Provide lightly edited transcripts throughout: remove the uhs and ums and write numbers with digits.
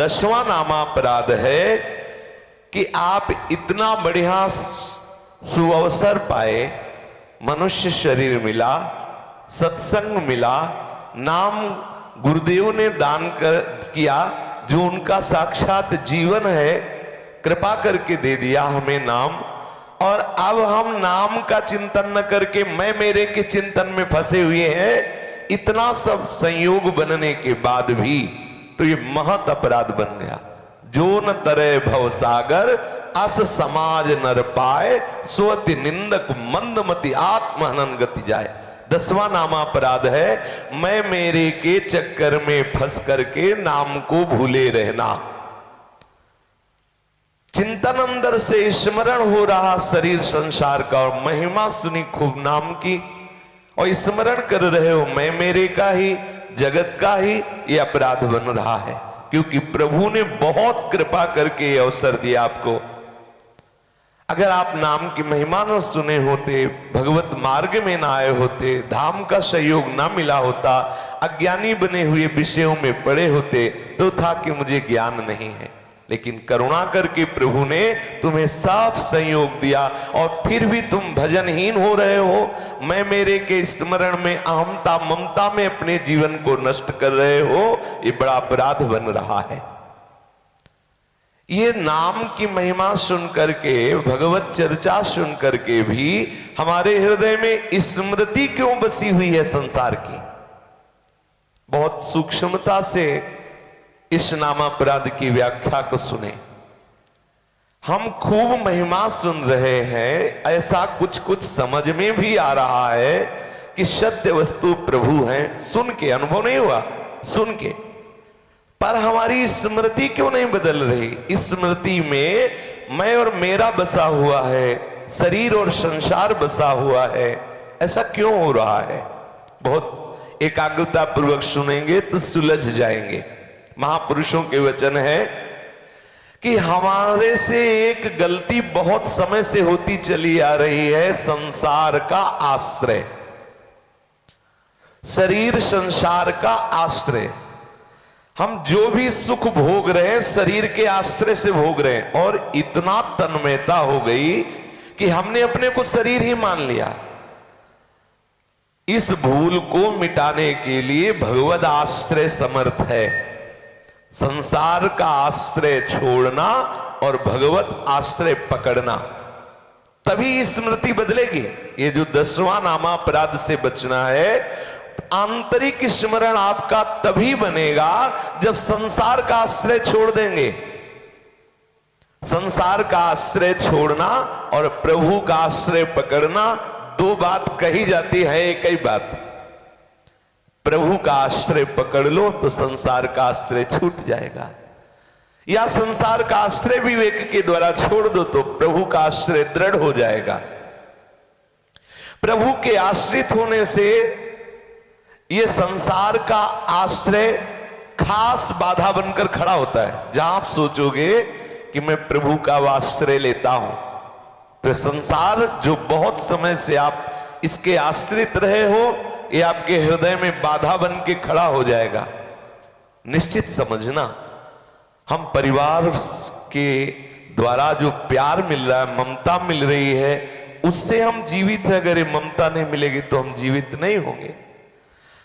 10वां नामापराध है कि आप इतना बढ़िया सुअवसर पाए, मनुष्य शरीर मिला, सत्संग मिला, नाम गुरुदेव ने दान किया जो उनका साक्षात जीवन है, कृपा करके दे दिया हमें नाम। और अब हम नाम का चिंतन न करके मैं मेरे के चिंतन में फंसे हुए हैं। इतना सब संयोग बनने के बाद भी तो ये महत अपराध बन गया। जो न तरे भव सागर अस समाज नर पाए, सोति निंदक मंदमति आत्महनन गति जाए। 10वां नामापराध है मैं मेरे के चक्कर में फंस करके नाम को भूले रहना। चिंतन अंदर से स्मरण हो रहा शरीर संसार का और महिमा सुनी खूब नाम की, और स्मरण कर रहे हो मैं मेरे का ही, जगत का ही, ये अपराध बन रहा है। क्योंकि प्रभु ने बहुत कृपा करके ये अवसर दिया आपको। अगर आप नाम की महिमा न सुने होते, भगवत मार्ग में ना आए होते, धाम का सहयोग ना मिला होता, अज्ञानी बने हुए विषयों में पड़े होते, तो था कि मुझे ज्ञान नहीं है। लेकिन करुणा करके प्रभु ने तुम्हें साफ संयोग दिया और फिर भी तुम भजनहीन हो रहे हो। मैं मेरे के स्मरण में अहमता ममता में अपने जीवन को नष्ट कर रहे हो। ये बड़ा अपराध बन रहा है। ये नाम की महिमा सुन करके, भगवत चर्चा सुन करके भी हमारे हृदय में स्मृति क्यों बसी हुई है संसार की। बहुत सूक्ष्मता से इस नामापराध की व्याख्या को सुने। हम खूब महिमा सुन रहे हैं, ऐसा कुछ कुछ समझ में भी आ रहा है कि सत्य वस्तु प्रभु हैं, सुन के अनुभव नहीं हुआ, सुन के, पर हमारी स्मृति क्यों नहीं बदल रही। स्मृति में मैं और मेरा बसा हुआ है, शरीर और संसार बसा हुआ है, ऐसा क्यों हो रहा है। बहुत एकाग्रता पूर्वक सुनेंगे तो सुलझ जाएंगे। महापुरुषों के वचन है कि हमारे से एक गलती बहुत समय से होती चली आ रही है, संसार का आश्रय, शरीर संसार का आश्रय। हम जो भी सुख भोग रहे हैं शरीर के आश्रय से भोग रहे हैं, और इतना तन्मयता हो गई कि हमने अपने को शरीर ही मान लिया। इस भूल को मिटाने के लिए भगवद आश्रय समर्थ है। संसार का आश्रय छोड़ना और भगवत आश्रय पकड़ना, तभी स्मृति बदलेगी। ये जो 10वां नामापराध से बचना है, आंतरिक स्मरण आपका तभी बनेगा जब संसार का आश्रय छोड़ देंगे। संसार का आश्रय छोड़ना और प्रभु का आश्रय पकड़ना दो बात कही जाती है, एक ही बात। प्रभु का आश्रय पकड़ लो तो संसार का आश्रय छूट जाएगा, या संसार का आश्रय विवेक के द्वारा छोड़ दो तो प्रभु का आश्रय दृढ़ हो जाएगा। प्रभु के आश्रित होने से यह संसार का आश्रय खास बाधा बनकर खड़ा होता है। जहां आप सोचोगे कि मैं प्रभु का आश्रय लेता हूं, तो संसार जो बहुत समय से आप इसके आश्रित रहे हो, ये आपके हृदय में बाधा बन के खड़ा हो जाएगा। निश्चित समझना, हम परिवार के द्वारा जो प्यार मिल रहा है, ममता मिल रही है, उससे हम जीवित है। अगर ये ममता नहीं मिलेगी तो हम जीवित नहीं होंगे।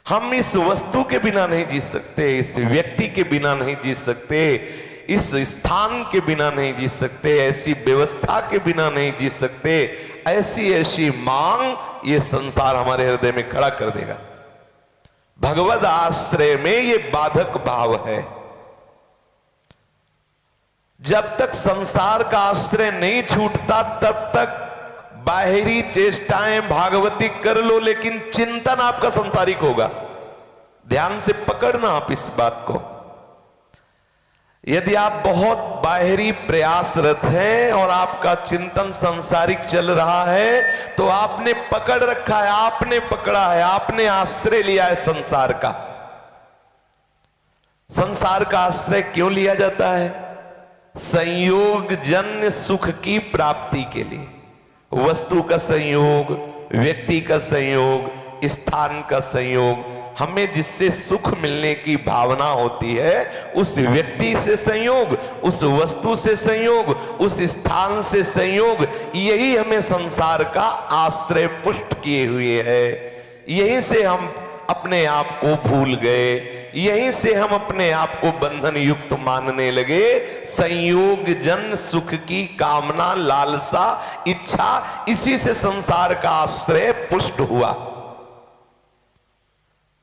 हम इस वस्तु के बिना नहीं जी सकते, इस व्यक्ति के बिना नहीं जी सकते, इस स्थान के बिना नहीं जी सकते, ऐसी व्यवस्था के बिना नहीं जी सकते। ऐसी ऐसी मांग ये संसार हमारे हृदय में खड़ा कर देगा। भगवद आश्रय में ये बाधक भाव है। जब तक संसार का आश्रय नहीं छूटता तब तक बाहरी चेष्टाएं भागवती कर लो, लेकिन चिंतन आपका संसारिक होगा। ध्यान से पकड़ना आप इस बात को। यदि आप बहुत बाहरी प्रयासरत हैं और आपका चिंतन सांसारिक चल रहा है, तो आपने पकड़ रखा है, आपने पकड़ा है, आपने आश्रय लिया है संसार का। संसार का आश्रय क्यों लिया जाता है? संयोग जन्य सुख की प्राप्ति के लिए। वस्तु का संयोग, व्यक्ति का संयोग, स्थान का संयोग, हमें जिससे सुख मिलने की भावना होती है, उस व्यक्ति से संयोग, उस वस्तु से संयोग, उस स्थान से संयोग, यही हमें संसार का आश्रय पुष्ट किए हुए है। यहीं से हम अपने आप को भूल गए, यहीं से हम अपने आप को बंधन युक्त मानने लगे। संयोग जन सुख की कामना, लालसा, इच्छा, इसी से संसार का आश्रय पुष्ट हुआ।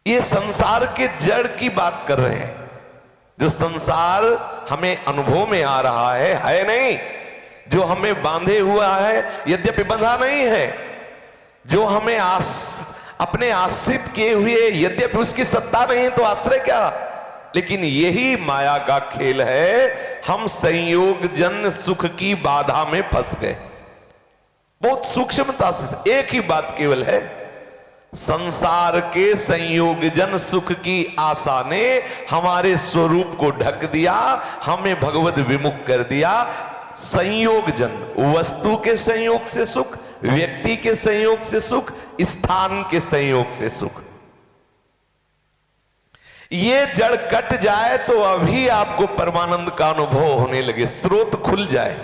ये संसार के जड़ की बात कर रहे हैं। जो संसार हमें अनुभव में आ रहा है नहीं, जो हमें बांधे हुआ है, यद्यपि बंधा नहीं है, जो हमें अपने आश्रित किए हुए, यद्यपि उसकी सत्ता नहीं तो आश्रय क्या। लेकिन यही माया का खेल है। हम संयोग जन सुख की बाधा में फंस गए। बहुत सूक्ष्मता से एक ही बात केवल है, संसार के संयोग जन सुख की आशा ने हमारे स्वरूप को ढक दिया, हमें भगवत विमुख कर दिया। संयोग जन, वस्तु के संयोग से सुख, व्यक्ति के संयोग से सुख, स्थान के संयोग से सुख, ये जड़ कट जाए तो अभी आपको परमानंद का अनुभव होने लगे। स्रोत खुल जाए,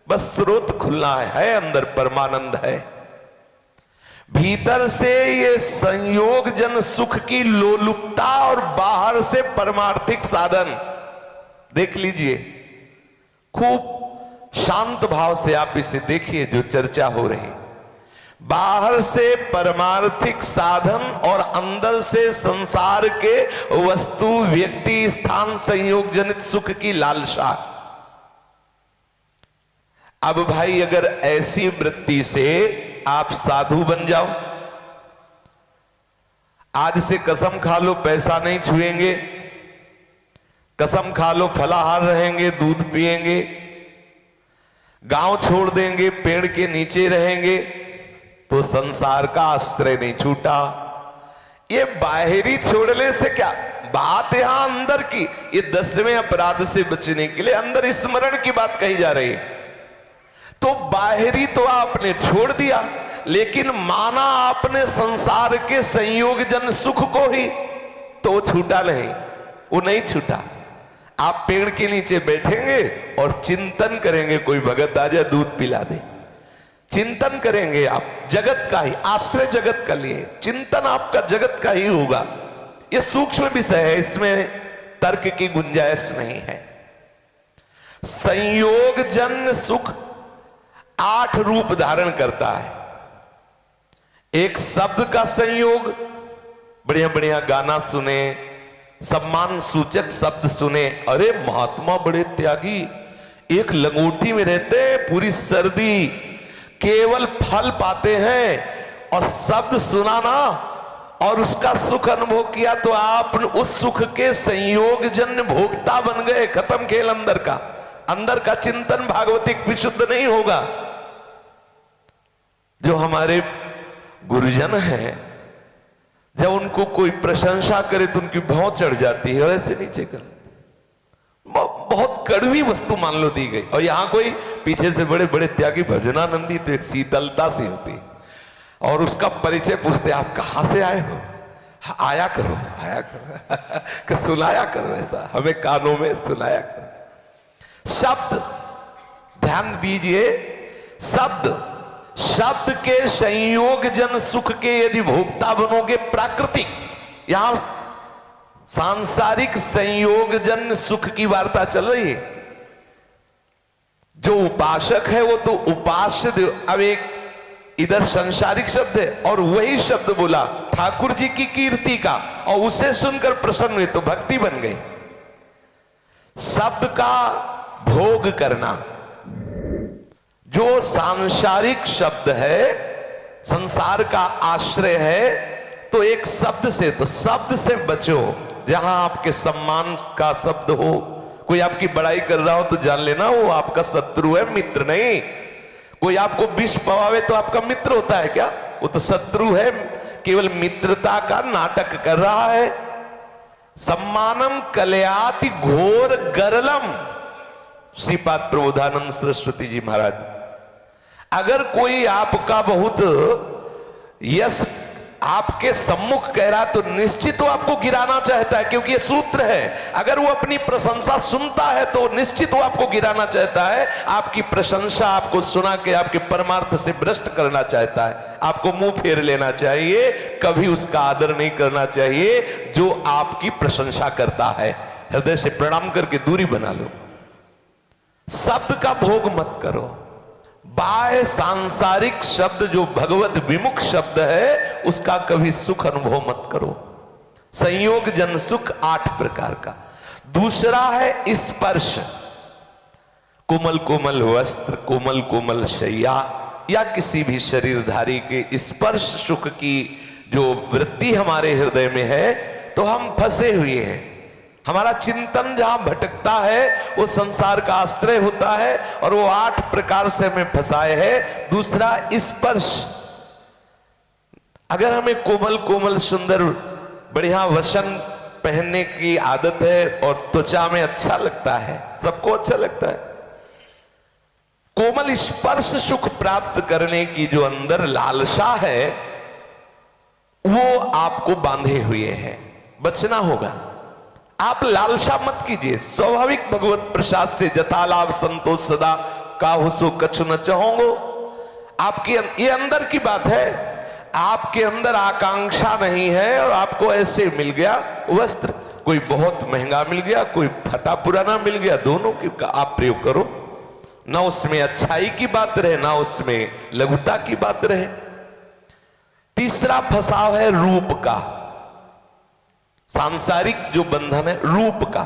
बस स्रोत खुलना है, अंदर परमानंद है। भीतर से ये संयोग जन सुख की लोलुपता और बाहर से परमार्थिक साधन देख लीजिए। खूब शांत भाव से आप इसे देखिए जो चर्चा हो रही। बाहर से परमार्थिक साधन और अंदर से संसार के वस्तु, व्यक्ति, स्थान, संयोग जनित सुख की लालसा। अब भाई अगर ऐसी वृत्ति से आप साधु बन जाओ, आज से कसम खा लो पैसा नहीं छुएंगे, कसम खा लो फलाहार रहेंगे, दूध पिएंगे, गांव छोड़ देंगे, पेड़ के नीचे रहेंगे, तो संसार का आश्रय नहीं छूटा। ये बाहरी छोड़ने से क्या बात, यहां अंदर की, ये 10वें अपराध से बचने के लिए अंदर स्मरण की बात कही जा रही है। तो बाहरी तो आपने छोड़ दिया, लेकिन माना आपने संसार के संयोग जन सुख को ही, तो छूटा नहीं, वो नहीं छूटा। आप पेड़ के नीचे बैठेंगे और चिंतन करेंगे, कोई भगत आ जाए दूध पिला दे, चिंतन करेंगे आप जगत का ही, आश्रय जगत का लिए, चिंतन आपका जगत का ही होगा। यह सूक्ष्म विषय है, इसमें तर्क की गुंजाइश नहीं है। संयोग जन सुख 8 रूप धारण करता है। एक शब्द का संयोग, बढ़िया बढ़िया गाना सुने, सम्मान सूचक शब्द सुने, अरे महात्मा बड़े त्यागी, एक लंगोटी में रहते हैं, पूरी सर्दी केवल फल पाते हैं, और शब्द सुना ना और उसका सुख अनुभव किया तो आप उस सुख के संयोग जन्य भोक्ता बन गए। खत्म खेल। अंदर का चिंतन भागवतिक विशुद्ध नहीं होगा। जो हमारे गुरुजन हैं, जब उनको कोई प्रशंसा करे तो उनकी भौं चढ़ जाती है और ऐसे नीचे कर, बहुत कड़वी वस्तु मान लो दी गई। और यहां कोई पीछे से बड़े बड़े त्यागी भजनानंदी, तो एक शीतलता सी होती, और उसका परिचय पूछते आप कहां से आए हो, आया करो आया करो सुनाया करो, ऐसा हमें कानों में सुनाया करो। शब्द ध्यान दीजिए, शब्द के संयोग जन सुख के यदि भोक्ता बनोगे, प्राकृतिक, यहां सांसारिक संयोग जन सुख की वार्ता चल रही है। जो उपासक है वो तो उपास्य, अब एक इधर संसारिक शब्द है और वही शब्द बोला ठाकुर जी की कीर्ति का, और उसे सुनकर प्रसन्न हुए तो भक्ति बन गई। शब्द का भोग करना, जो सांसारिक शब्द है, संसार का आश्रय है, तो एक शब्द से, तो शब्द से बचो। जहां आपके सम्मान का शब्द हो, कोई आपकी बड़ाई कर रहा हो तो जान लेना वो आपका शत्रु है, मित्र नहीं। कोई आपको विष पवावे तो आपका मित्र होता है क्या? वो तो शत्रु है, केवल मित्रता का नाटक कर रहा है। सम्मानम कलयाति घोर गरलम, श्रीपाद प्रबोधानंद सरस्वती जी महाराज। अगर कोई आपका बहुत यश आपके सम्मुख कह रहा तो निश्चित वो आपको गिराना चाहता है, क्योंकि ये सूत्र है। अगर वो अपनी प्रशंसा सुनता है तो निश्चित वो आपको गिराना चाहता है। आपकी प्रशंसा आपको सुना के आपके परमार्थ से भ्रष्ट करना चाहता है। आपको मुंह फेर लेना चाहिए, कभी उसका आदर नहीं करना चाहिए जो आपकी प्रशंसा करता है। हृदय से प्रणाम करके दूरी बना लो। शब्द का भोग मत करो। बाह्य सांसारिक शब्द जो भगवत विमुख शब्द है उसका कभी सुख अनुभव मत करो। संयोग जन सुख 8 प्रकार का। दूसरा है स्पर्श। कोमल कोमल वस्त्र, कोमल कोमल शैया या किसी भी शरीरधारी के स्पर्श सुख की जो वृत्ति हमारे हृदय में है तो हम फंसे हुए हैं। हमारा चिंतन जहां भटकता है वो संसार का आश्रय होता है और वो 8 प्रकार से हमें फंसाए है। दूसरा स्पर्श। अगर हमें कोमल कोमल सुंदर बढ़िया वसन पहनने की आदत है और त्वचा में अच्छा लगता है, सबको अच्छा लगता है, कोमल स्पर्श सुख प्राप्त करने की जो अंदर लालसा है वो आपको बांधे हुए है। बचना होगा। आप लालसा मत कीजिए। स्वाभाविक भगवत प्रसाद से जथा लाभ संतोष सदा काहू सो कछु न चाहोगो। आपके ये अंदर की बात है। आपके अंदर आकांक्षा नहीं है और आपको ऐसे मिल गया वस्त्र, कोई बहुत महंगा मिल गया, कोई फटा पुराना मिल गया, दोनों की आप प्रयोग करो। ना उसमें अच्छाई की बात रहे ना उसमें लघुता की बात रहे। तीसरा फंसाव है रूप का। सांसारिक जो बंधन है रूप का।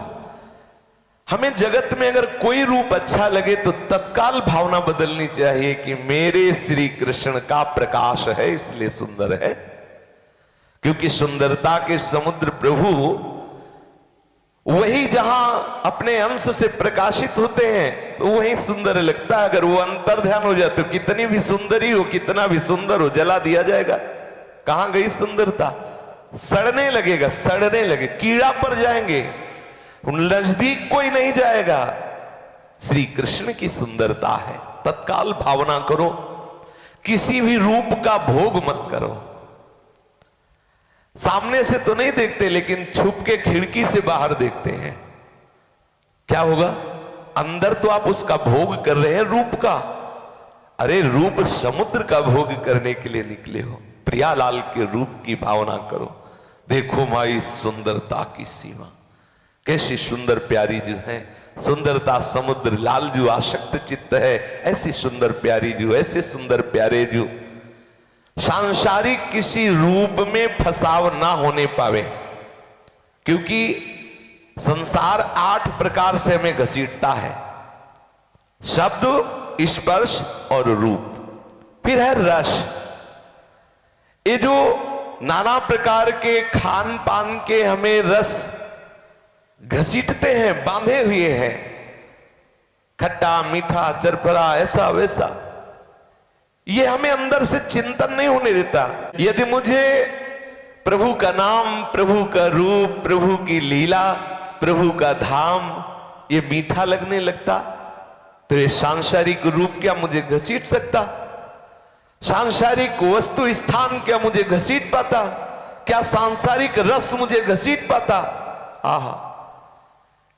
हमें जगत में अगर कोई रूप अच्छा लगे तो तत्काल भावना बदलनी चाहिए कि मेरे श्री कृष्ण का प्रकाश है इसलिए सुंदर है। क्योंकि सुंदरता के समुद्र प्रभु वही जहां अपने अंश से प्रकाशित होते हैं तो वही सुंदर लगता है। अगर वो अंतर ध्यान हो जाए तो कितनी भी सुंदरी हो, कितना भी सुंदर हो, जला दिया जाएगा। कहां गई सुंदरता? सड़ने लगेगा, सड़ने लगे, कीड़ा पर जाएंगे, नजदीक कोई नहीं जाएगा। श्री कृष्ण की सुंदरता है। तत्काल भावना करो। किसी भी रूप का भोग मत करो। सामने से तो नहीं देखते लेकिन छुप के खिड़की से बाहर देखते हैं। क्या होगा? अंदर तो आप उसका भोग कर रहे हैं रूप का। अरे रूप समुद्र का भोग करने के लिए निकले हो। प्रियालाल के रूप की भावना करो। देखो माई सुंदरता की सीमा, कैसी सुंदर प्यारी जो है। सुंदरता समुद्र, लाल जो आसक्त चित्त है, ऐसी सुंदर प्यारी जो, ऐसे सुंदर प्यारे जो। सांसारिक किसी रूप में फंसाव ना होने पावे, क्योंकि संसार 8 प्रकार से हमें घसीटता है। शब्द, स्पर्श और रूप। फिर है रस। ये जो नाना प्रकार के खान पान के हमें रस घसीटते हैं, बांधे हुए हैं, खट्टा मीठा चरफरा ऐसा वैसा, ये हमें अंदर से चिंतन नहीं होने देता। यदि मुझे प्रभु का नाम, प्रभु का रूप, प्रभु की लीला, प्रभु का धाम ये मीठा लगने लगता तो ये सांसारिक रूप क्या मुझे घसीट सकता? सांसारिक वस्तु स्थान क्या मुझे घसीट पाता? क्या सांसारिक रस मुझे घसीट पाता? आहा,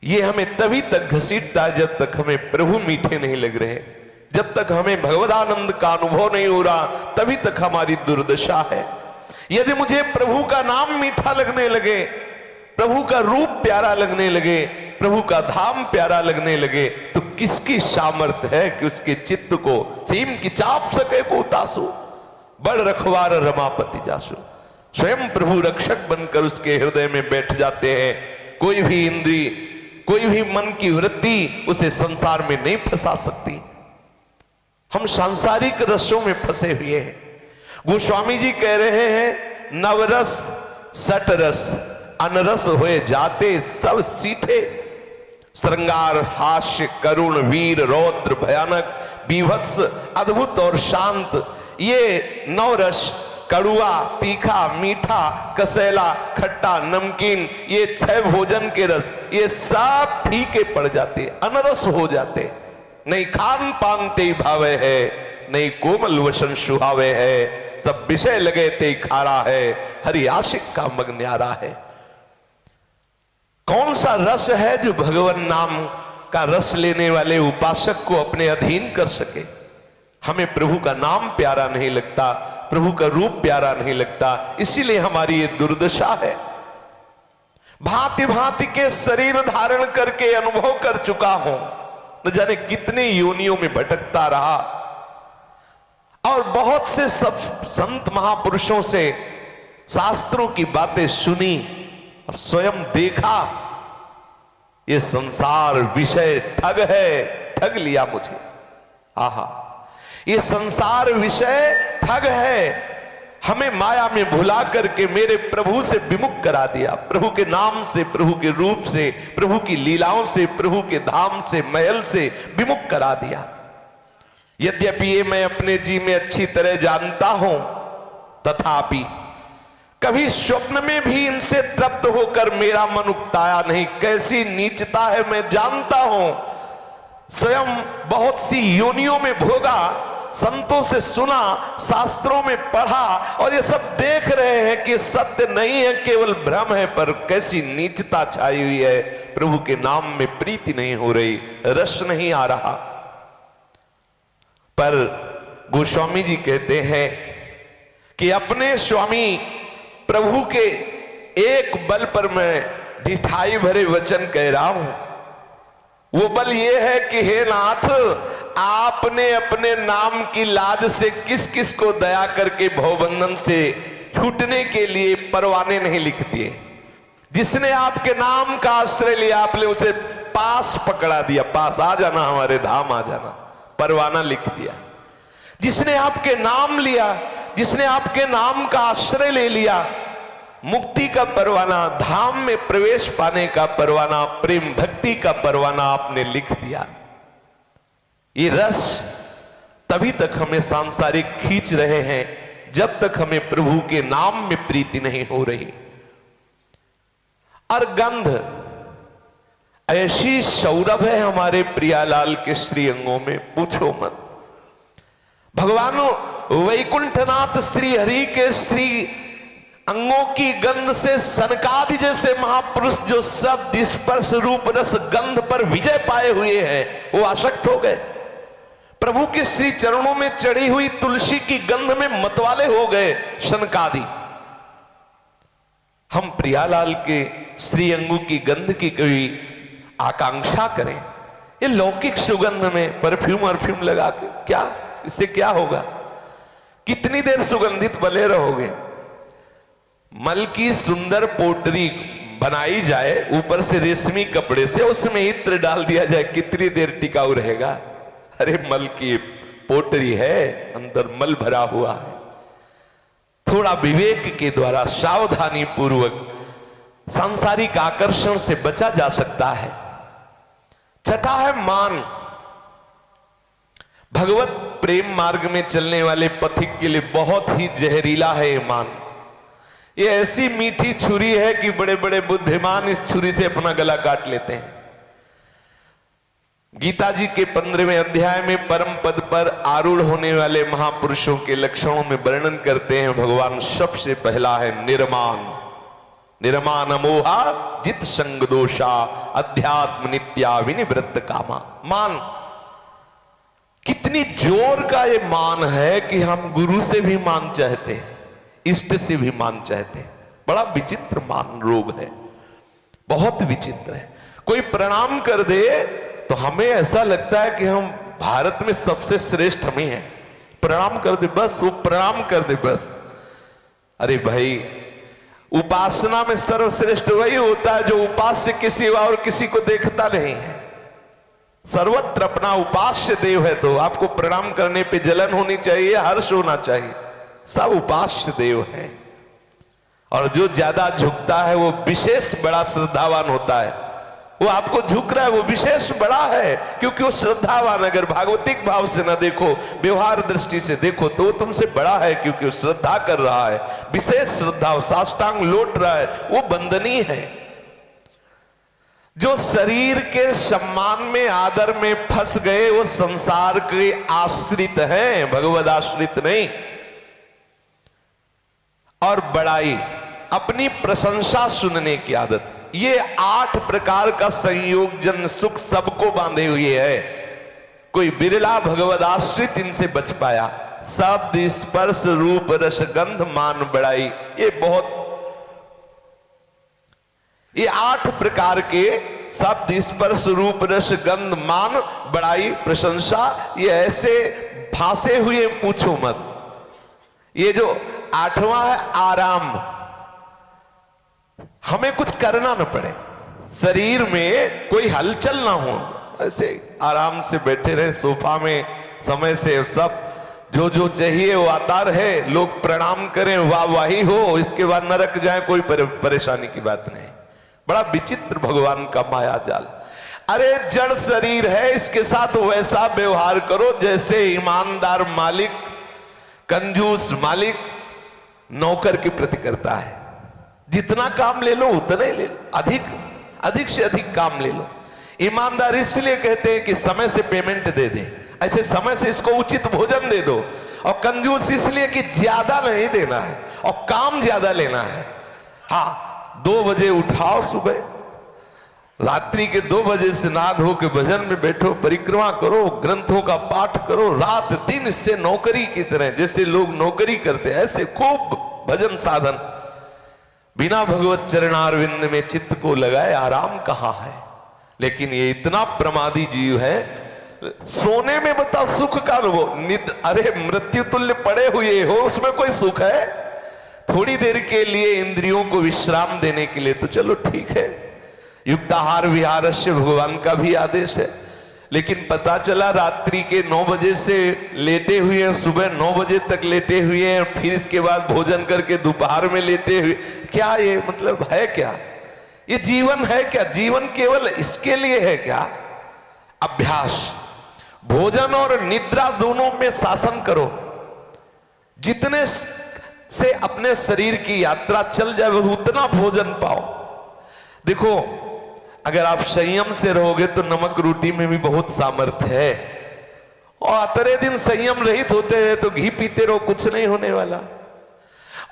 ये हमें तभी तक घसीटता है जब तक हमें प्रभु मीठे नहीं लग रहे। जब तक हमें भगवदानंद का अनुभव नहीं हो रहा तभी तक हमारी दुर्दशा है। यदि मुझे प्रभु का नाम मीठा लगने लगे, प्रभु का रूप प्यारा लगने लगे, प्रभु का धाम प्यारा लगने लगे तो किसकी सामर्थ्य है कि उसके चित्त को सीम की चाप सके को उतासो। बड़ रखवार रमापति जासो। स्वयं प्रभु रक्षक बनकर उसके हृदय में बैठ जाते हैं। कोई भी इंद्री, कोई भी मन की वृत्ति उसे संसार में नहीं फंसा सकती। हम सांसारिक रसों में फंसे हुए हैं। गोस्वामी जी कह रहे हैं, नवरस सटरस अनरस हुए जाते सब सीठे। श्रृंगार, हास्य, करुण, वीर, रौद्र, भयानक, बीभत्स, अद्भुत और शांत, ये नवरस, कड़ुआ, तीखा, मीठा, कसैला, खट्टा, नमकीन, ये 6 भोजन के रस, ये सब फीके पड़ जाते, अनरस हो जाते। नहीं खान पान ते भावे है, नहीं कोमल वसन सुहावे है, सब विषय लगे ते खारा है, हरि आशिक का मग न्यारा है। कौन सा रस है जो भगवान नाम का रस लेने वाले उपासक को अपने अधीन कर सके? हमें प्रभु का नाम प्यारा नहीं लगता, प्रभु का रूप प्यारा नहीं लगता, इसीलिए हमारी ये दुर्दशा है। भांति भांति के शरीर धारण करके अनुभव कर चुका हूं, न जाने कितने योनियों में भटकता रहा, और बहुत से सब संत महापुरुषों से शास्त्रों की बातें सुनी और स्वयं देखा। ये संसार विषय ठग है, ठग लिया मुझे। आहा, ये संसार विषय ठग है, हमें माया में भुला करके मेरे प्रभु से विमुख करा दिया। प्रभु के नाम से, प्रभु के रूप से, प्रभु की लीलाओं से, प्रभु के धाम से, महल से विमुख करा दिया। यद्यपि ये मैं अपने जी में अच्छी तरह जानता हूं, तथापि कभी स्वप्न में भी इनसे तृप्त होकर मेरा मन उकताया नहीं। कैसी नीचता है मैं जानता हूं, स्वयं बहुत सी योनियों में भोगा, संतों से सुना, शास्त्रों में पढ़ा, और ये सब देख रहे हैं कि सत्य नहीं है, केवल भ्रम है। पर कैसी नीचता छाई हुई है, प्रभु के नाम में प्रीति नहीं हो रही, रस नहीं आ रहा। पर गोस्वामी जी कहते हैं कि अपने स्वामी प्रभु के एक बल पर मैं ढिठाई भरे वचन कह रहा हूं। वो बल ये है कि हे नाथ, आपने अपने नाम की लाज से किस किस को दया करके भवबंधन से छूटने के लिए परवाने नहीं लिख दिए। जिसने आपके नाम का आश्रय लिया, आपने उसे पास पकड़ा दिया, पास आ जाना, हमारे धाम आ जाना, परवाना लिख दिया। जिसने आपके नाम लिया, जिसने आपके नाम का आश्रय ले लिया, मुक्ति का परवाना, धाम में प्रवेश पाने का परवाना, प्रेम भक्ति का परवाना आपने लिख दिया। ये रस तभी तक हमें सांसारिक खींच रहे हैं जब तक हमें प्रभु के नाम में प्रीति नहीं हो रही। और गंध ऐसी सौरभ है हमारे प्रियालाल के श्री अंगों में, पूछो मत। भगवान वैकुंठनाथ श्री हरि के श्री अंगों की गंध से सनकादि जैसे महापुरुष जो शब्द स्पर्श रूप रस गंध पर विजय पाए हुए हैं, वो आसक्त हो गए। प्रभु के श्री चरणों में चढ़ी हुई तुलसी की गंध में मतवाले हो गए सनकादि। हम प्रियालाल के श्री अंगों की गंध की कोई आकांक्षा करें? ये लौकिक सुगंध में परफ्यूम परफ्यूम लगा के क्या, इससे क्या होगा? कितनी देर सुगंधित बने रहोगे? मल की सुंदर पोटरी बनाई जाए, ऊपर से रेशमी कपड़े से उसमें इत्र डाल दिया जाए, कितनी देर टिकाऊ रहेगा? अरे मल की पोटरी है, अंदर मल भरा हुआ है। थोड़ा विवेक के द्वारा सावधानी पूर्वक सांसारिक आकर्षण से बचा जा सकता है। छठा है मान। भगवत प्रेम मार्ग में चलने वाले पथिक के लिए बहुत ही जहरीला है ये मान। ये ऐसी मीठी छुरी है कि बड़े बड़े बुद्धिमान इस छुरी से अपना गला काट लेते हैं। गीता जी के 15वें अध्याय में परम पद पर आरूढ़ होने वाले महापुरुषों के लक्षणों में वर्णन करते हैं भगवान। सबसे पहला है निर्मान। निर्मान मोहा जित संग दोषा अध्यात्म नित्या विनिवृत्त कामा। मान, कितनी जोर का ये मान है कि हम गुरु से भी मान चाहते हैं, इष्ट से भी मान चाहते हैं। बड़ा विचित्र मान रोग है, बहुत विचित्र है। कोई प्रणाम कर दे तो हमें ऐसा लगता है कि हम भारत में सबसे श्रेष्ठ हम ही हैं। प्रणाम कर दे बस, वो प्रणाम कर दे बस। अरे भाई, उपासना में सर्वश्रेष्ठ वही होता है जो उपास्य के सिवा और किसी को देखता नहीं है। सर्वत्र अपना उपास्य देव है, तो आपको प्रणाम करने पे जलन होनी चाहिए, हर्ष होना चाहिए। सब उपास्य देव है, और जो ज्यादा झुकता है वो विशेष बड़ा श्रद्धावान होता है। वो आपको झुक रहा है, वो विशेष बड़ा है, क्योंकि वो श्रद्धावान। अगर भागवतिक भाव से ना देखो, व्यवहार दृष्टि से देखो, तो वो तुमसे बड़ा है, क्योंकि वो श्रद्धा कर रहा है, विशेष श्रद्धा, साष्टांग लौट रहा है, वो वंदनीय है। जो शरीर के सम्मान में, आदर में फंस गए, वो संसार के आश्रित हैं, भगवद आश्रित नहीं। और बड़ाई, अपनी प्रशंसा सुनने की आदत, ये 8 प्रकार का संयोजन सुख सबको बांधे हुए है। कोई बिरला भगवद आश्रित इनसे बच पाया। शब्द स्पर्श रूप रस गंध मान बड़ाई, ये 8 प्रकार के शब्द स्पर्श रूप रस गंध मान बड़ाई प्रशंसा, ये ऐसे फांसे हुए पूछो मत। ये जो 8वां है आराम, हमें कुछ करना न पड़े, शरीर में कोई हलचल ना हो, ऐसे आराम से बैठे रहे सोफा में, समय से सब जो जो चाहिए वो आता रहे, लोग प्रणाम करें, वाहवाही हो, इसके बाद नरक जाए, कोई परेशानी की बात नहीं। बड़ा विचित्र भगवान का माया जाल। अरे जड़ शरीर है, इसके साथ वैसा व्यवहार करो जैसे ईमानदार मालिक, कंजूस मालिक नौकर के प्रति करता है। जितना काम ले लो उतना ही ले लो, अधिक से अधिक काम ले लो। ईमानदार इसलिए कहते हैं कि समय से पेमेंट दे दे, ऐसे समय से इसको उचित भोजन दे दो। और कंजूस इसलिए कि ज्यादा नहीं देना है और काम ज्यादा लेना है। हाँ, 2 बजे उठाओ, सुबह रात्रि के 2 बजे से नहा धो के भजन में बैठो, परिक्रमा करो, ग्रंथों का पाठ करो, रात दिन इससे नौकरी की तरह, जैसे लोग नौकरी करते हैं ऐसे खूब भजन साधन। बिना भगवत चरणारविंद में चित्त को लगाए आराम कहां है। लेकिन ये इतना प्रमादी जीव है, सोने में बता सुख का अनुभव, अरे मृत्यु तुल्य पड़े हुए हो, उसमें कोई सुख है? थोड़ी देर के लिए इंद्रियों को विश्राम देने के लिए तो चलो ठीक है, युक्ताहार विहारस्य भगवान का भी आदेश है। लेकिन पता चला रात्रि के 9 बजे से लेटे हुए हैं, सुबह 9 बजे तक लेटे हुए हैं, फिर इसके बाद भोजन करके दोपहर में लेटे हुए, क्या ये मतलब है? क्या ये जीवन है? क्या जीवन केवल इसके लिए है? क्या अभ्यास, भोजन और निद्रा दोनों में शासन करो, जितने से अपने शरीर की यात्रा चल जाए उतना भोजन पाओ। देखो, अगर आप संयम से रहोगे तो नमक रोटी में भी बहुत सामर्थ्य है, और अतरे दिन संयम रहित होते हैं तो घी पीते रहो, कुछ नहीं होने वाला।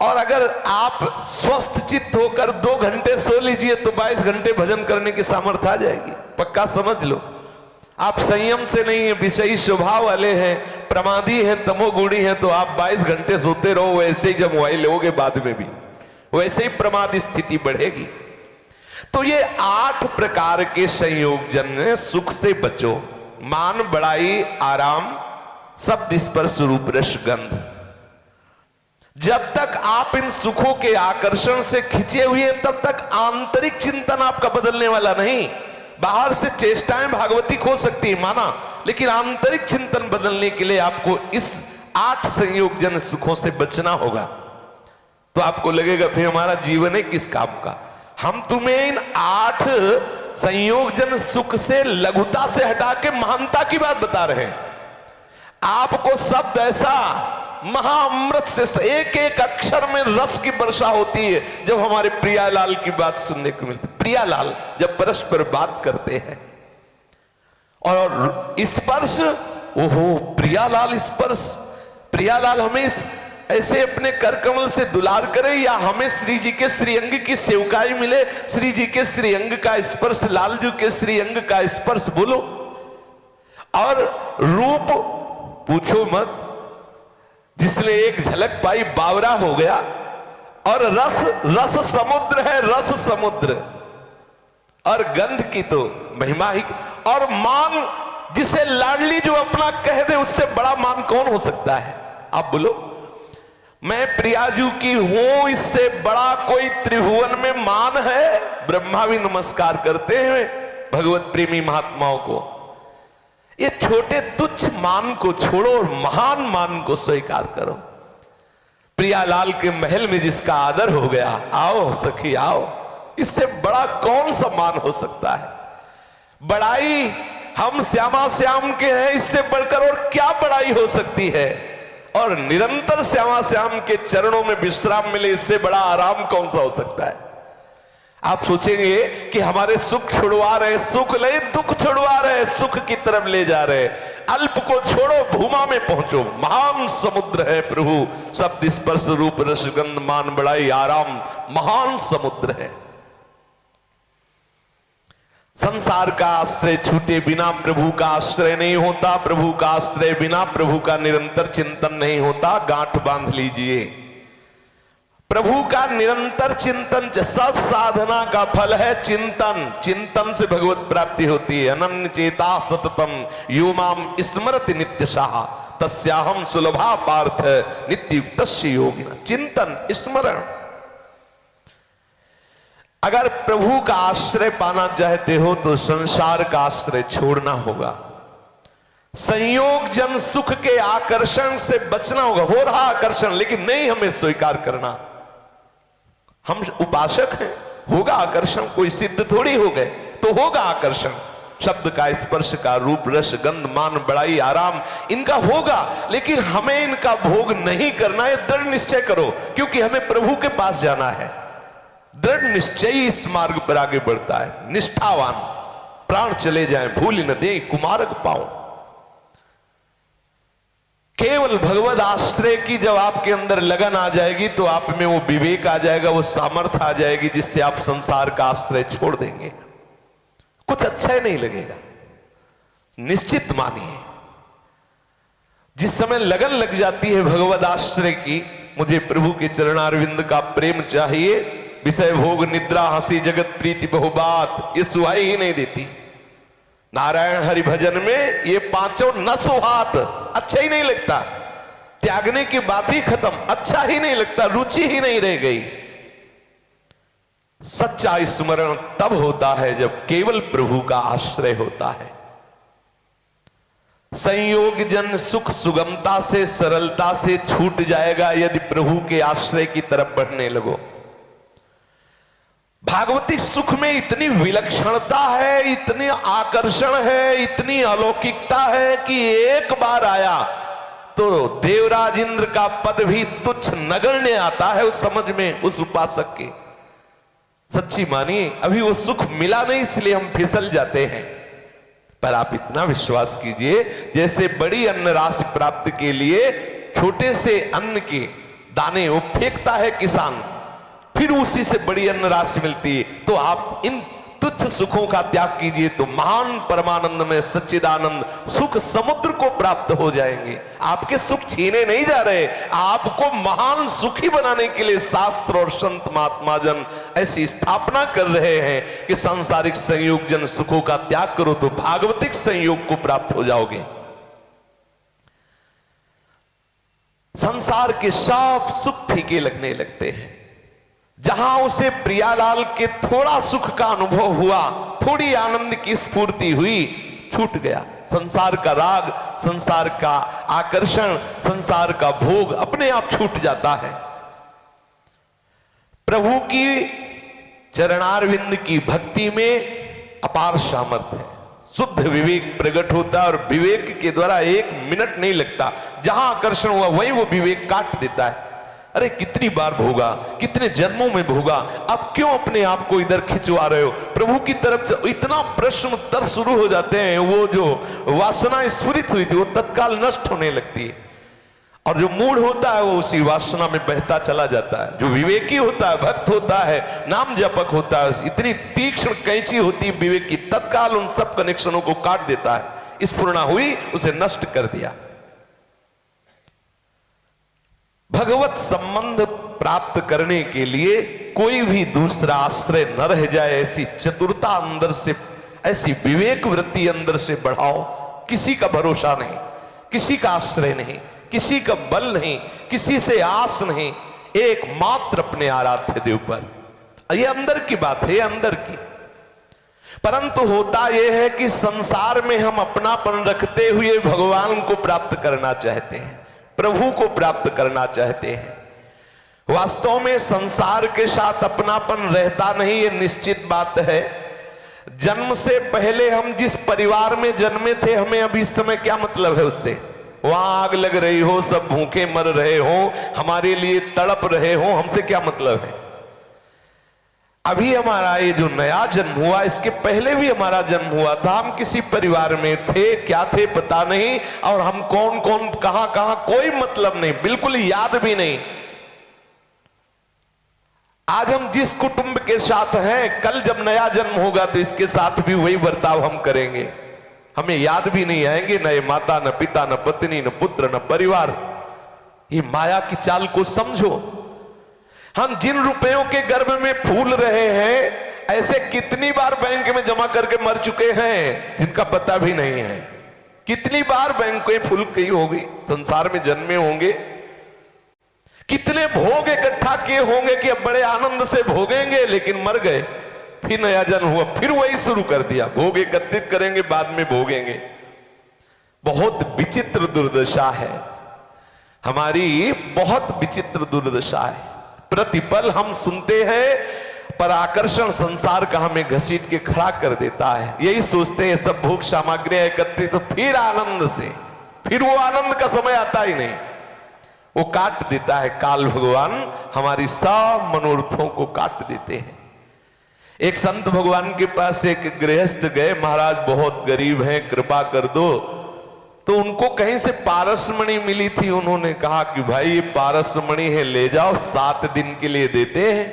और अगर आप स्वस्थ चित्त होकर 2 घंटे सो लीजिए तो 22 घंटे भजन करने की सामर्थ्य आ जाएगी, पक्का समझ लो। आप संयम से नहीं है, विषयी स्वभाव वाले हैं, प्रमादी हैं, तमोगुणी हैं, तो आप 22 घंटे सोते रहो, वैसे ही जब मोबाइल लोगे बाद में भी वैसे ही प्रमाद स्थिति बढ़ेगी। तो ये 8 प्रकार के संयोजन, सुख से बचो, मान बड़ाई आराम शब्द स्पर्श रूप रस गंध। जब तक आप इन सुखों के आकर्षण से खिंचे हुए तब तक आंतरिक चिंतन आपका बदलने वाला नहीं। बाहर से चेष्टाएं भागवतिक हो सकती है माना, लेकिन आंतरिक चिंतन बदलने के लिए आपको इस 8 संयोजन सुखों से बचना होगा। तो आपको लगेगा फिर हमारा जीवन है किस काम का। हम तुम्हें इन 8 संयोजन सुख से लघुता से हटा के महानता की बात बता रहे हैं। आपको शब्द ऐसा महाअमृत से एक एक अक्षर में रस की वर्षा होती है जब हमारे प्रियालाल की बात सुनने को मिलती। प्रियालाल जब परस्पर बात करते हैं और स्पर्श, ओहो प्रियालाल स्पर्श, प्रियालाल हमें ऐसे अपने करकमल से दुलार करे, या हमें श्री जी के श्रीअंग की सेवकाई मिले, श्री जी के श्रीअंग का स्पर्श, लालजू के श्रीअंग का स्पर्श, बोलो। और रूप पूछो मत, जिसने एक झलक पाई बावरा हो गया। और रस, रस समुद्र है, रस समुद्र। और गंध की तो महिमा ही। और मान, जिसे लाडली जो अपना कह दे, उससे बड़ा मान कौन हो सकता है? आप बोलो। मैं प्रियाजू की हूं, इससे बड़ा कोई त्रिभुवन में मान है? ब्रह्मा भी नमस्कार करते हैं भगवत प्रेमी महात्माओं को। ये छोटे तुच्छ मान को छोड़ो और महान मान को स्वीकार करो। प्रियालाल के महल में जिसका आदर हो गया, आओ सखी आओ, इससे बड़ा कौन सा मान हो सकता है? बड़ाई हम श्यामा श्याम के हैं, इससे बढ़कर और क्या बड़ाई हो सकती है? और निरंतर श्यामा श्याम के चरणों में विश्राम मिले, इससे बड़ा आराम कौन सा हो सकता है? आप सोचेंगे कि हमारे सुख छुड़वा रहे, सुख नहीं दुख छुड़वा रहे, सुख की तरफ ले जा रहे। अल्प को छोड़ो, भूमा में पहुंचो। महान समुद्र है प्रभु, शब्द स्पर्श रूप रस गंध मान बढ़ाई आराम, महान समुद्र है। संसार का आश्रय छूटे बिना प्रभु का आश्रय नहीं होता, प्रभु का आश्रय बिना प्रभु का निरंतर चिंतन नहीं होता। गांठ बांध लीजिए, प्रभु का निरंतर चिंतन, सब साधना का फल है चिंतन। चिंतन से भगवत प्राप्ति होती है। अनन्य चेता सततम यो माम स्मरति नित्यशः तस्याहम सुलभा पार्थ नित्ययुक्तस्य योगिना। चिंतन, स्मरण। अगर प्रभु का आश्रय पाना चाहते हो तो संसार का आश्रय छोड़ना होगा। संयोग जन सुख के आकर्षण से बचना होगा। हो रहा आकर्षण, लेकिन नहीं हमें स्वीकार करना। हम उपासक हैं, होगा आकर्षण, कोई सिद्ध थोड़ी हो गए, तो होगा आकर्षण। शब्द का, स्पर्श का, रूप रस गंध मान बढ़ाई आराम, इनका होगा, लेकिन हमें इनका भोग नहीं करना है। दृढ़ निश्चय करो, क्योंकि हमें प्रभु के पास जाना है। दृढ़ निश्चय इस मार्ग पर आगे बढ़ता है। निष्ठावान, प्राण चले जाएं भूल न दे कुमारक पाओ। केवल भगवत आश्रय की जब आपके अंदर लगन आ जाएगी तो आप में वो विवेक आ जाएगा, वो सामर्थ्य आ जाएगी, जिससे आप संसार का आश्रय छोड़ देंगे। कुछ अच्छा ही नहीं लगेगा, निश्चित मानिए। जिस समय लगन लग जाती है भगवत आश्रय की, मुझे प्रभु के चरणारविंद का प्रेम चाहिए, विषय भोग निद्रा हंसी जगत प्रीति बहुबात, ये सुहाई ही नहीं देती। नारायण हरि भजन में ये पांचों न सुहात, अच्छा ही नहीं लगता। त्यागने की बात ही खत्म, अच्छा ही नहीं लगता, रुचि ही नहीं रह गई। सच्चा स्मरण तब होता है जब केवल प्रभु का आश्रय होता है। संयोग जन सुख सुगमता से, सरलता से छूट जाएगा यदि प्रभु के आश्रय की तरफ बढ़ने लगो। भागवती सुख में इतनी विलक्षणता है, इतनी आकर्षण है, इतनी अलौकिकता है कि एक बार आया तो देवराज इंद्र का पद भी तुच्छ नगण्य आता है उस समझ में, उस उपासक के। सच्ची मानिए, अभी वो सुख मिला नहीं इसलिए हम फिसल जाते हैं। पर आप इतना विश्वास कीजिए, जैसे बड़ी अन्न राशि प्राप्ति के लिए छोटे से अन्न के दाने वो फेंकता है किसान, फिर उसी से बड़ी अन्न राशि मिलती है। तो आप इन तुच्छ सुखों का त्याग कीजिए तो महान परमानंद में सच्चिदानंद सुख समुद्र को प्राप्त हो जाएंगे। आपके सुख छीने नहीं जा रहे, आपको महान सुखी बनाने के लिए शास्त्र और संत महात्मा जन ऐसी स्थापना कर रहे हैं कि सांसारिक संयोग जन सुखों का त्याग करो तो भागवतिक संयोग को प्राप्त हो जाओगे। संसार के सब सुख फीके लगने लगते हैं। जहां उसे प्रियालाल के थोड़ा सुख का अनुभव हुआ, थोड़ी आनंद की स्फूर्ति हुई, छूट गया। संसार का राग, संसार का आकर्षण, संसार का भोग अपने आप छूट जाता है। प्रभु की चरणारविंद की भक्ति में अपार सामर्थ्य है। शुद्ध विवेक प्रकट होता है और विवेक के द्वारा एक मिनट नहीं लगता। जहां आकर्षण हुआ वहीं वो विवेक काट देता है। अरे कितनी बार भोगा, कितने जन्मों में भोगा, अब क्यों अपने आप को इधर खिंचवा रहे हो? प्रभु की तरफ इतना प्रश्न उत्तर शुरू हो जाते हैं। वो जो वासना स्फुरित हुई थी वो तत्काल नष्ट होने लगती है, और जो मूढ़ होता है वो उसी वासना में बहता चला जाता है। जो विवेकी होता है, भक्त होता है, नाम जपक होता है, इतनी तीक्ष्ण कैंची होती है विवेक की, तत्काल उन सब कनेक्शनों को काट देता है। स्फुरना हुई, उसे नष्ट कर दिया। भगवत संबंध प्राप्त करने के लिए कोई भी दूसरा आश्रय न रह जाए, ऐसी चतुरता अंदर से, ऐसी विवेक वृत्ति अंदर से बढ़ाओ। किसी का भरोसा नहीं, किसी का आश्रय नहीं, किसी का बल नहीं, किसी से आस नहीं, एकमात्र अपने आराध्य देव पर। यह अंदर की बात है, अंदर की। परंतु होता यह है कि संसार में हम अपनापन रखते हुए भगवान को प्राप्त करना चाहते हैं, प्रभु को प्राप्त करना चाहते हैं। वास्तव में संसार के साथ अपनापन रहता नहीं, ये निश्चित बात है। जन्म से पहले हम जिस परिवार में जन्मे थे, हमें अभी इस समय क्या मतलब है उससे? वहां आग लग रही हो, सब भूखे मर रहे हो, हमारे लिए तड़प रहे हो, हमसे क्या मतलब है? अभी हमारा ये जो नया जन्म हुआ, इसके पहले भी हमारा जन्म हुआ था, हम किसी परिवार में थे, क्या थे पता नहीं, और हम कौन कौन कहां कहां कोई मतलब नहीं, बिल्कुल याद भी नहीं। आज हम जिस कुटुंब के साथ हैं, कल जब नया जन्म होगा तो इसके साथ भी वही बर्ताव हम करेंगे। हमें याद भी नहीं आएंगे, न माता, न पिता, न पत्नी, न पुत्र, न परिवार। ये माया की चाल को समझो। हम जिन रुपयों के गर्भ में फूल रहे हैं, ऐसे कितनी बार बैंक में जमा करके मर चुके हैं जिनका पता भी नहीं है। कितनी बार बैंक में फूल गई होगी, संसार में जन्मे होंगे, कितने भोग इकट्ठा किए होंगे कि अब बड़े आनंद से भोगेंगे, लेकिन मर गए, फिर नया जन्म हुआ, फिर वही शुरू कर दिया, भोग एकत्रित करेंगे, बाद में भोगेंगे। बहुत विचित्र दुर्दशा है हमारी, बहुत विचित्र दुर्दशा है। प्रतिपल हम सुनते हैं, पर आकर्षण संसार का हमें घसीट के खड़ा कर देता है। यही सोचते हैं सब भोग सामग्री एकत्रित, तो फिर आनंद से, फिर वो आनंद का समय आता ही नहीं, वो काट देता है। काल भगवान हमारी सब मनोरथों को काट देते हैं। एक संत भगवान के पास एक गृहस्थ गए, महाराज बहुत गरीब हैं, कृपा कर दो। तो उनको कहीं से पारसमणि मिली थी, उन्होंने कहा कि भाई ये पारसमणि है, ले जाओ, 7 दिन के लिए देते हैं,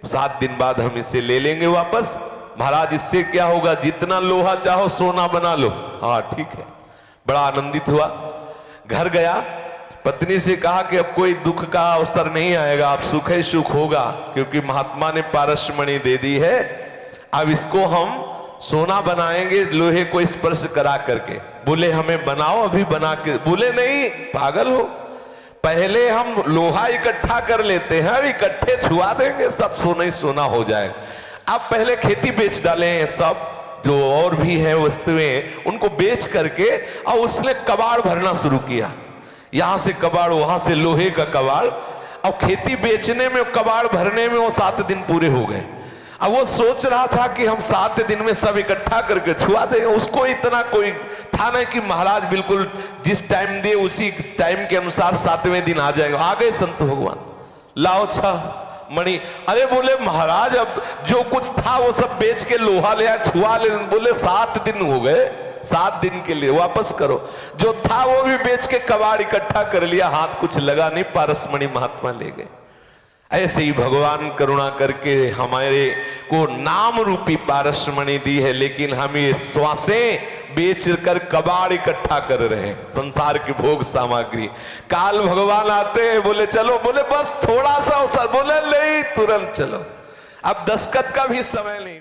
7 दिन बाद हम इसे ले लेंगे वापस। महाराज इससे क्या होगा, जितना लोहा चाहो सोना बना लो। हाँ ठीक है, बड़ा आनंदित हुआ। घर गया, पत्नी से कहा कि अब कोई दुख का अवसर नहीं आएगा, अब सुख ही सुख होगा, क्योंकि महात्मा ने पारसमणि दे दी है, अब इसको हम सोना बनाएंगे लोहे को स्पर्श करा करके। बोले हमें बनाओ, अभी बना के। बोले नहीं, पागल हो, पहले हम लोहा इकट्ठा कर लेते हैं, अब इकट्ठे छुआ देंगे, सब सोना ही सोना हो जाएगा। अब पहले खेती बेच डाले हैं, सब जो और भी है वस्तुएं, उनको बेच करके, और उसने कबाड़ भरना शुरू किया, यहां से कबाड़, वहां से लोहे का कबाड़। अब खेती बेचने में, कबाड़ भरने में वो 7 दिन पूरे हो गए। अब वो सोच रहा था कि हम 7 दिन में सब इकट्ठा करके छुआ देंगे। उसको इतना कोई था नहीं कि महाराज बिल्कुल जिस टाइम दे उसी टाइम के अनुसार 7वें दिन आ जाएगा। आ गए संत भगवान, लाओ 6 मणि। अरे बोले महाराज अब जो कुछ था वो सब बेच के लोहा ले आया, छुआ ले। बोले 7 दिन हो गए, 7 दिन के लिए वापस करो। जो था वो भी बेच के कबाड़ इकट्ठा कर लिया, हाथ कुछ लगा नहीं, पारसमणि महात्मा ले गए। ऐसे ही भगवान करुणा करके हमारे को नाम रूपी पारसमणि दी है, लेकिन हम ये श्वासें बेचकर कबाड़ इकट्ठा कर रहे हैं, संसार की भोग सामग्री। काल भगवान आते हैं, बोले चलो, बोले बस थोड़ा सा अवसर, बोले नहीं, तुरंत चलो, अब दस्तखत का भी समय नहीं।